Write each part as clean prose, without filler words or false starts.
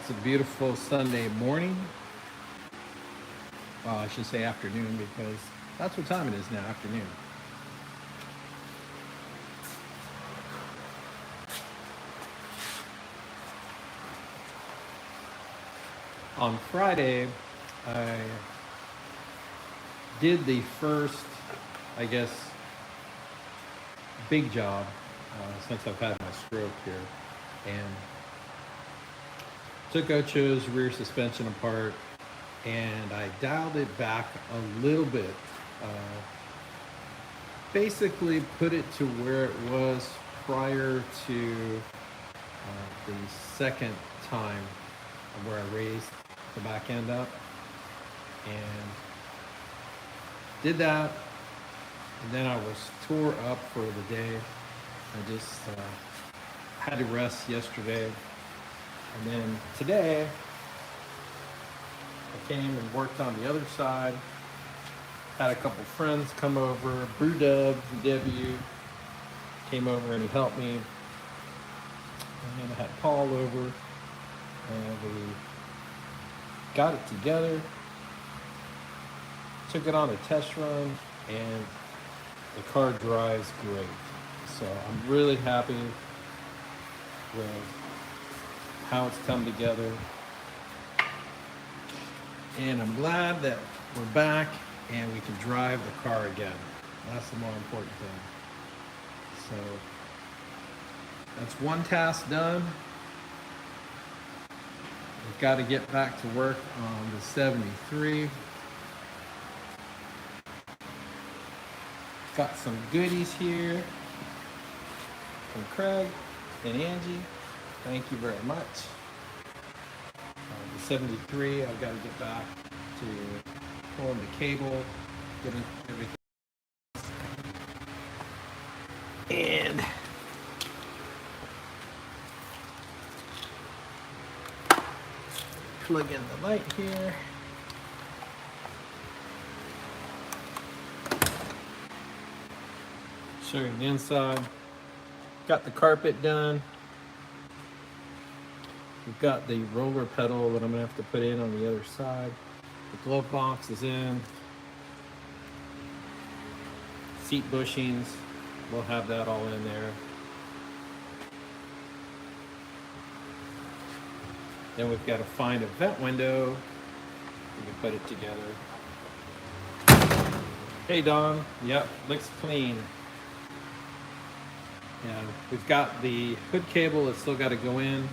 It's a beautiful Sunday morning. Well, I should say afternoon because that's what time it is now, afternoon. On Friday, I did the first, I guess, big job since I've had my stroke here. And took Ocho's rear suspension apart and I dialed it back a little bit. Basically put it to where it was prior to the second time where I raised the back end up, and did that, and then I was tore up for the day. I just had to rest yesterday, and then today I came and worked on the other side. Had a couple friends come over. Brewdub and Debbie came over and he helped me. And then I had Paul over and we got it together. Took it on a test run and the car drives great. So I'm really happy with how it's come together. And I'm glad that we're back and we can drive the car again. That's the more important thing. So that's one task done. We've got to get back to work on the 73. Got some goodies here from Craig and Angie. Thank you very much. The 73, I've got to get back to pulling the cable, getting everything. And plug in the light here. Show you the inside. Got the carpet done. We've got the roller pedal that I'm gonna have to put in on the other side. The glove box is in. Seat bushings, we'll have that all in there. Then we've got to find a vent window. We can put it together. Hey Don, yep, looks clean. And we've got the hood cable that's still got to go in.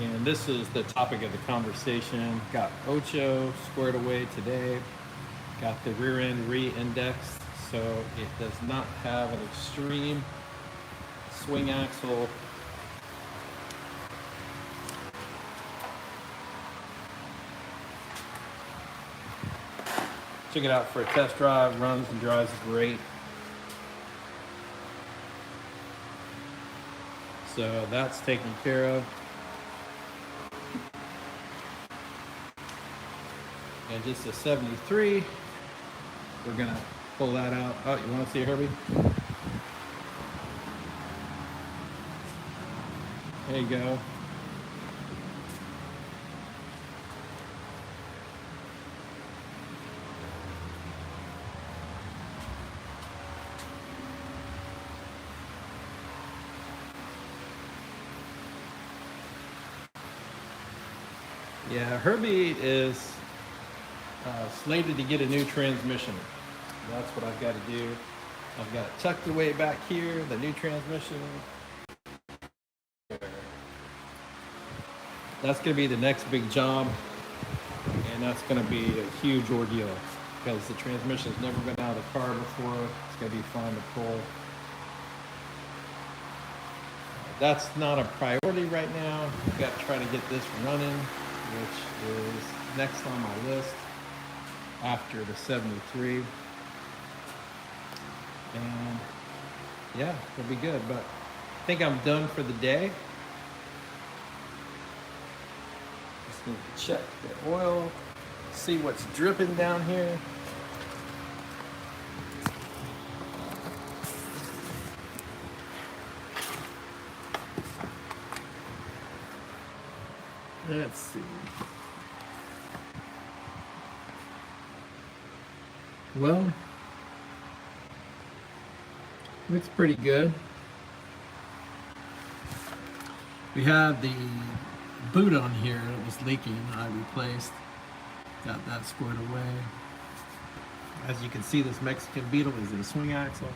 And this is the topic of the conversation. Got Ocho squared away today. Got the rear end re-indexed so it does not have an extreme swing axle. Took it out for a test drive, runs and drives great. So that's taken care of. And just a 73, we're gonna pull that out. Oh, you wanna see Herbie? There you go. Yeah, Herbie is slated to get a new transmission. That's what I've got to do. I've got it tucked away back here, the new transmission. That's going to be the next big job, and that's going to be a huge ordeal because the transmission's never been out of the car before. It's going to be fun to pull. That's not a priority right now. I've got to try to get this running, which is next on my list after the 73. And yeah, it'll be good, but I think I'm done for the day. Just need to check the oil, see what's dripping down here. Let's see. Well, looks pretty good. We had the boot on here that was leaking. I replaced. Got that squared away. As you can see, this Mexican Beetle is a swing axle.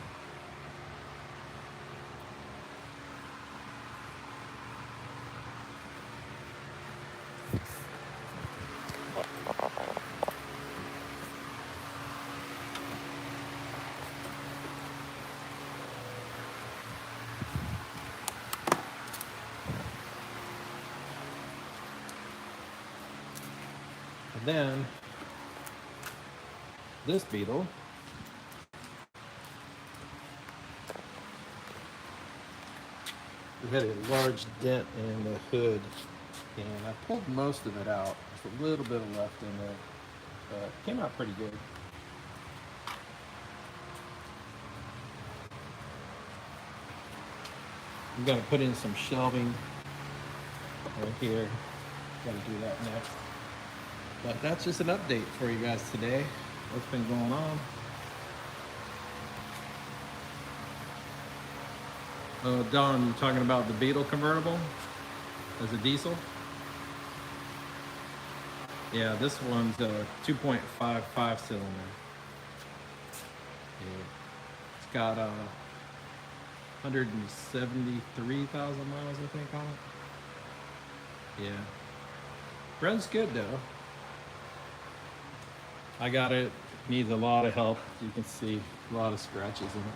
And then this Beetle we had a large dent in the hood, and I pulled most of it out. There's a little bit left in there, but it came out pretty good. I'm gonna put in some shelving right here. Gotta do that next. But that's just an update for you guys today. What's been going on? Don, you talking about the Beetle convertible as a diesel? Yeah, this one's a 2.55 cylinder. Yeah. It's got 173,000 miles, I think, on it. Yeah. Runs good though. I got it. Needs a lot of help. You can see a lot of scratches in it.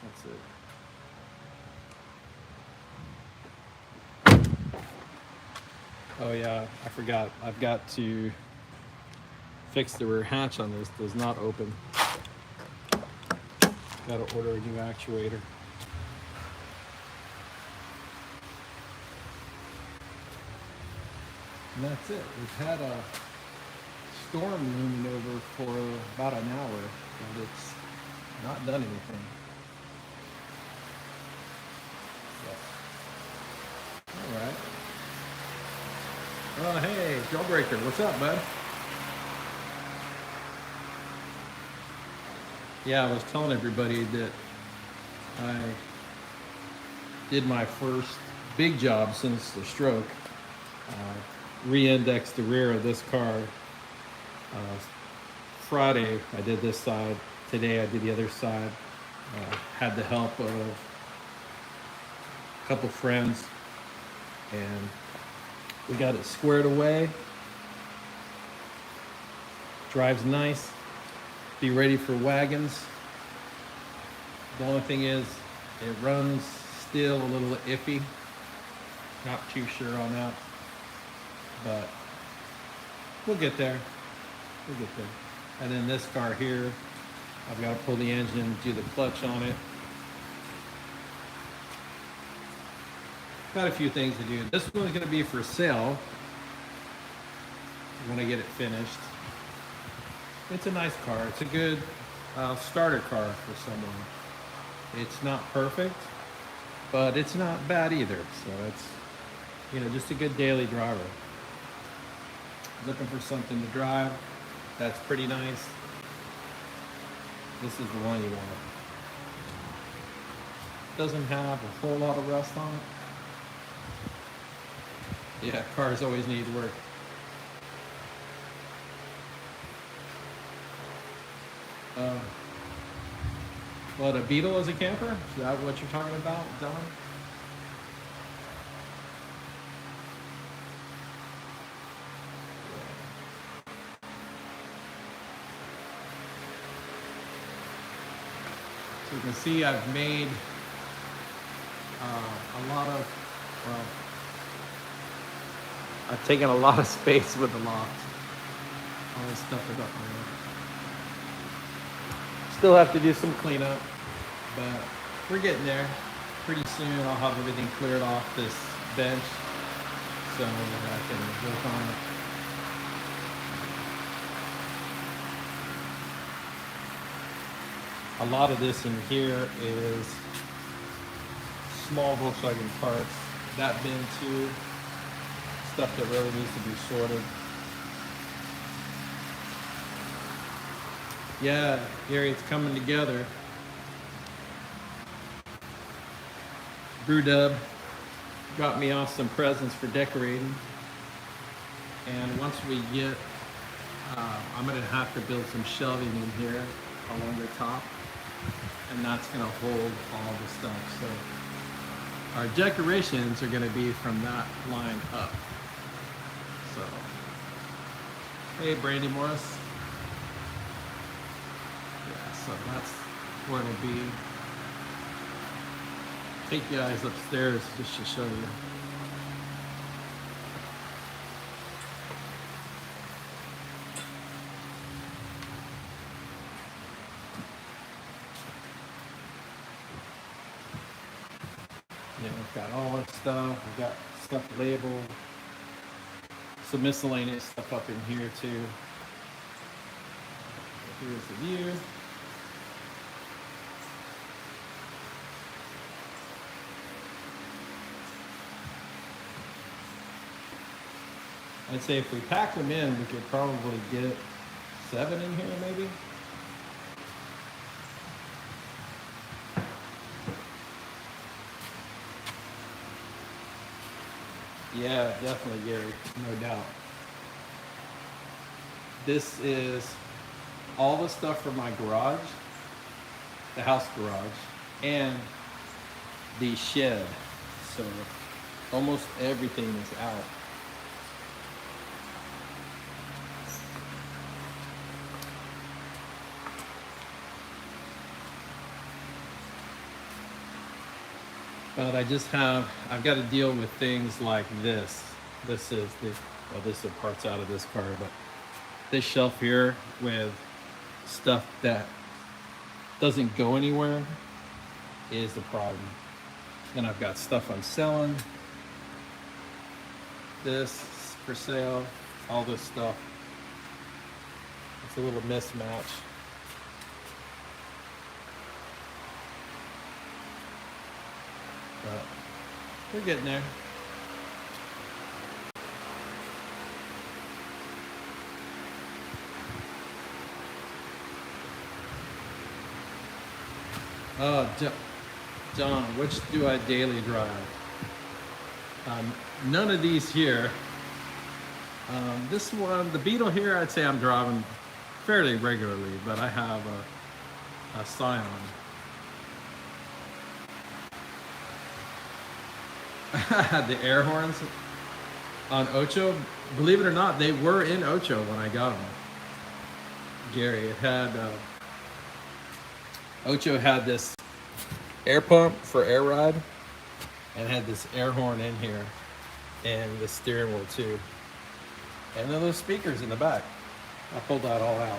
That's it. Oh yeah, I forgot. I've got to fix the rear hatch on this. Does not open. Got to order a new actuator. And that's it. We've had a storm looming over for about an hour, but it's not done anything. So. All right. Oh, hey, Jailbreaker, what's up, bud? Yeah, I was telling everybody that I did my first big job since the stroke. Re-indexed the rear of this car. Friday I did this side. Today I did the other side. Had the help of a couple friends, and we got it squared away. Drives nice. Be ready for wagons. The only thing is, it runs still a little iffy. Not too sure on that, but we'll get there. We'll get there. And then this car here, I've got to pull the engine, do the clutch on it. Got a few things to do. This one's going to be for sale when I get it finished. It's a nice car. It's a good starter car for someone. It's not perfect, but it's not bad either. So it's, you know, just a good daily driver. Looking for something to drive that's pretty nice. This is the one you want. Doesn't have a whole lot of rust on it. Yeah, cars always need work. What, a Beetle as a camper? Is that what you're talking about, Don? So you can see I've made a lot of, well, I've taken a lot of space with the loft. All this stuff is up there. Still have to do some cleanup, but we're getting there. Pretty soon I'll have everything cleared off this bench so that I can work on it. A lot of this in here is small Volkswagen parts. That bin too. Stuff that really needs to be sorted. Yeah, Gary, it's coming together. Brewdub got me off some presents for decorating. And once we get, I'm gonna have to build some shelving in here along the top. And that's gonna hold all the stuff. So our decorations are gonna be from that line up. So, hey, Brandy Morris. Yeah, so that's where it'll be. Take you guys upstairs just to show you. Yeah, we've got all our stuff. We've got stuff labeled. Some miscellaneous stuff up in here too. Here's the view. I'd say if we pack them in, we could probably get 7 in here maybe. Yeah, definitely, Gary, no doubt. This is all the stuff from my garage, the house garage, and the shed. So almost everything is out. But I've got to deal with things like this. This is parts out of this car, but this shelf here with stuff that doesn't go anywhere is the problem. Then I've got stuff I'm selling. This for sale, all this stuff. It's a little mismatch. But we're getting there. John, which do I daily drive? None of these here. This one, the Beetle here, I'd say I'm driving fairly regularly, but I have a Scion. The air horns on Ocho, believe it or not, they were in Ocho when I got them. Gary, it had Ocho had this air pump for air ride and had this air horn in here and the steering wheel too. And then those speakers in the back. I pulled that all out.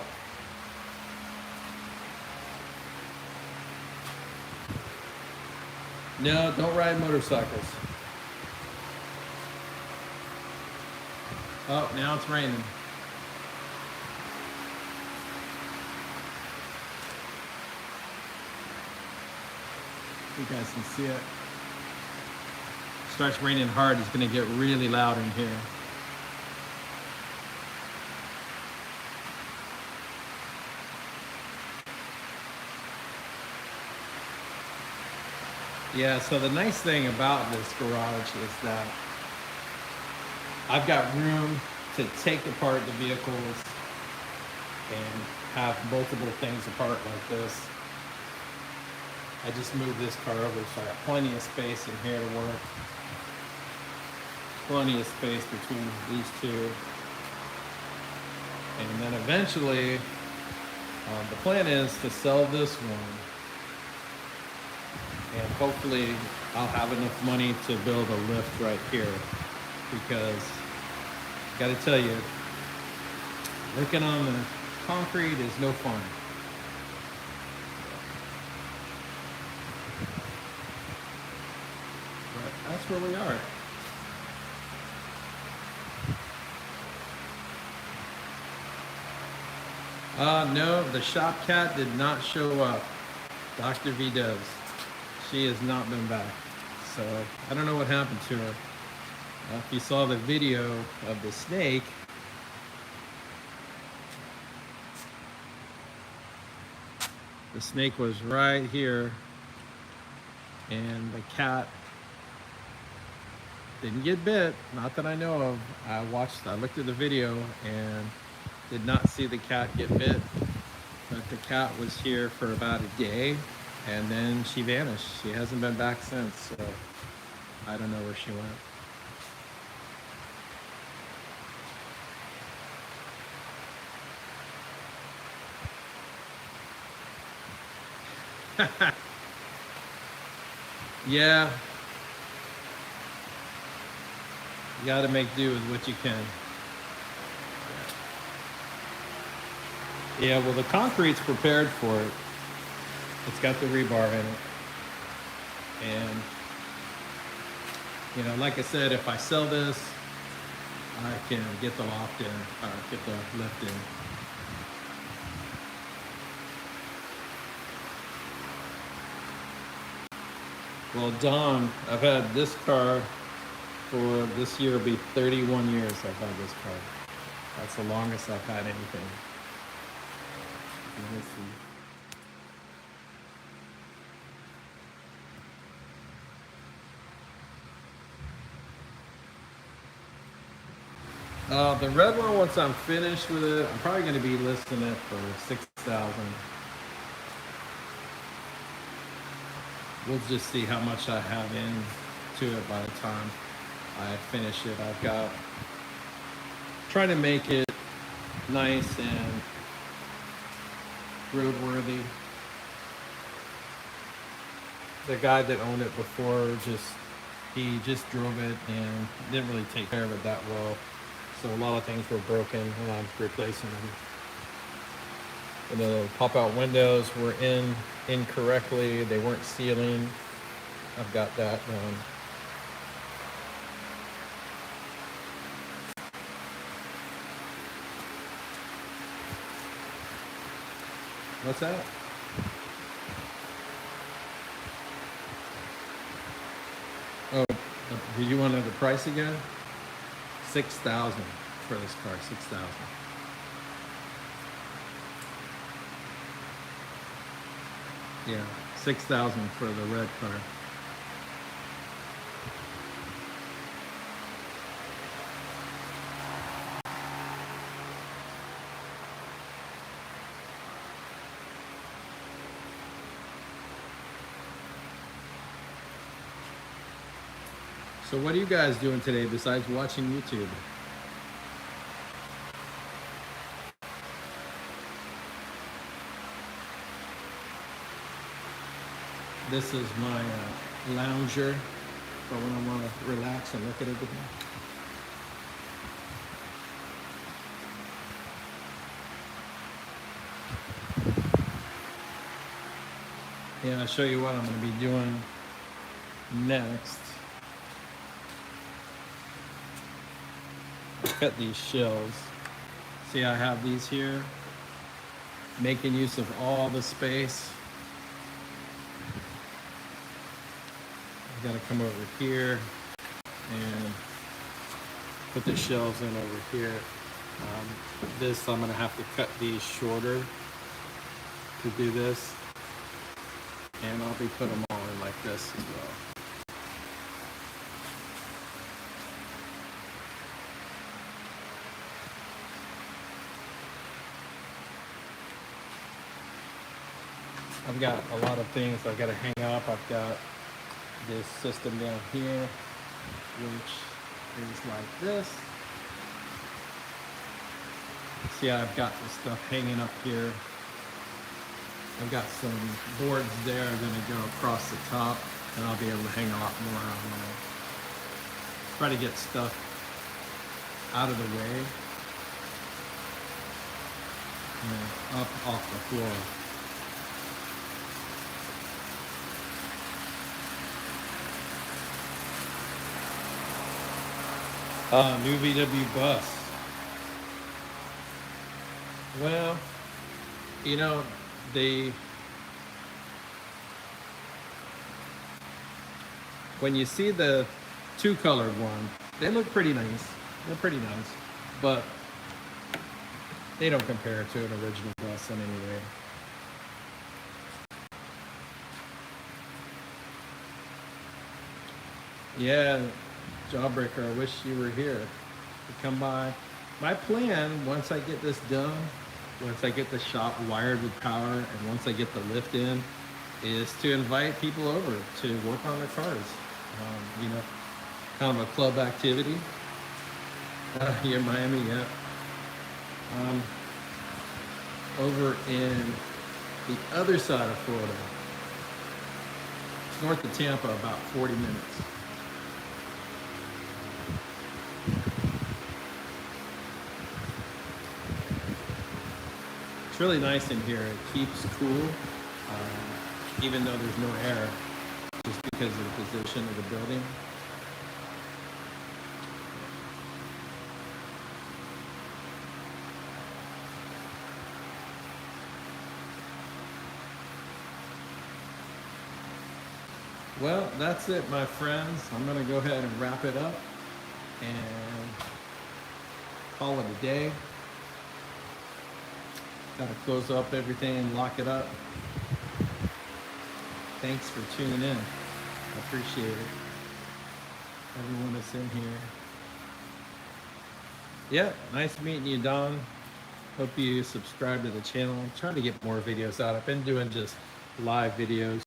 No, don't ride motorcycles. Oh, now it's raining. You guys can see it. Starts raining hard, it's gonna get really loud in here. Yeah, so the nice thing about this garage is that I've got room to take apart the vehicles and have multiple things apart like this. I just moved this car over, so I got plenty of space in here to work. Plenty of space between these two. And then eventually, the plan is to sell this one. And hopefully I'll have enough money to build a lift right here, because I gotta tell you, working on the concrete is no fun. But that's where we are. No, the shop cat did not show up. Dr. V Dubs. She has not been back. So I don't know what happened to her. If you saw the video of the snake, the snake was right here, and the cat didn't get bit, not that I know of. I looked at the video and did not see the cat get bit, but the cat was here for about a day, and then she vanished. She hasn't been back since, so I don't know where she went. Yeah, you got to make do with what you can. Yeah, well, the concrete's prepared for it. It's got the rebar in it. And, you know, like I said, if I sell this, I can get the loft in, or get the lift in. Well, Don, I've had this car for this year will be 31 years I've had this car. That's the longest I've had anything. Let me see. The red one, once I'm finished with it, I'm probably going to be listing it for 6,000. We'll just see how much I have into it by the time I finish it. I've got trying to make it nice and roadworthy. The guy that owned it before he just drove it and didn't really take care of it that well. So a lot of things were broken and I'm replacing them. And the pop-out windows were in incorrectly. They weren't sealing. I've got that done. What's that? Oh, did you want to know the price again? 6,000 for this car. 6,000. Yeah, 6,000 for the red car. So what are you guys doing today besides watching YouTube? This is my lounger for when I want to relax and look at everything. Yeah, I'll show you what I'm going to be doing next. I cut these shelves. See, I have these here, making use of all the space. I gotta come over here and put the shelves in over here. This, I'm gonna have to cut these shorter to do this. And I'll be putting them all in like this as well. I've got a lot of things I've got to hang up. I've got this system down here, which is like this. See, I've got this stuff hanging up here. I've got some boards there that are going to go across the top, and I'll be able to hang a lot more on there. Try to get stuff out of the way and up off the floor. New VW bus. Well, you know, when you see the two-colored one, they look pretty nice. They're pretty nice, but they don't compare to an original bus in any way. Yeah, Jawbreaker, I wish you were here to come by. My plan, once I get this done, once I get the shop wired with power, and once I get the lift in, is to invite people over to work on their cars. You know, kind of a club activity. Here in Miami, yeah. Over in the other side of Florida, it's north of Tampa, about 40 minutes. It's really nice in here. It keeps cool, even though there's no air, just because of the position of the building. Well, that's it, my friends. I'm going to go ahead and wrap it up and call it a day. Got to close up everything and lock it up. Thanks for tuning in. I appreciate it. Everyone that's in here. Yeah, nice meeting you, Don. Hope you subscribe to the channel. I'm trying to get more videos out. I've been doing just live videos.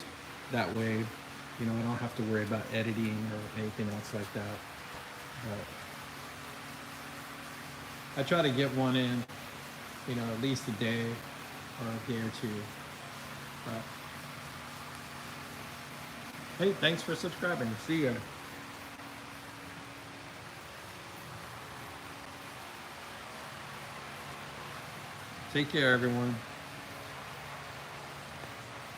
That way, you know, I don't have to worry about editing or anything else like that. But I try to get one in, you know, at least a day or a day or two. But hey, thanks for subscribing. See ya. Take care, everyone.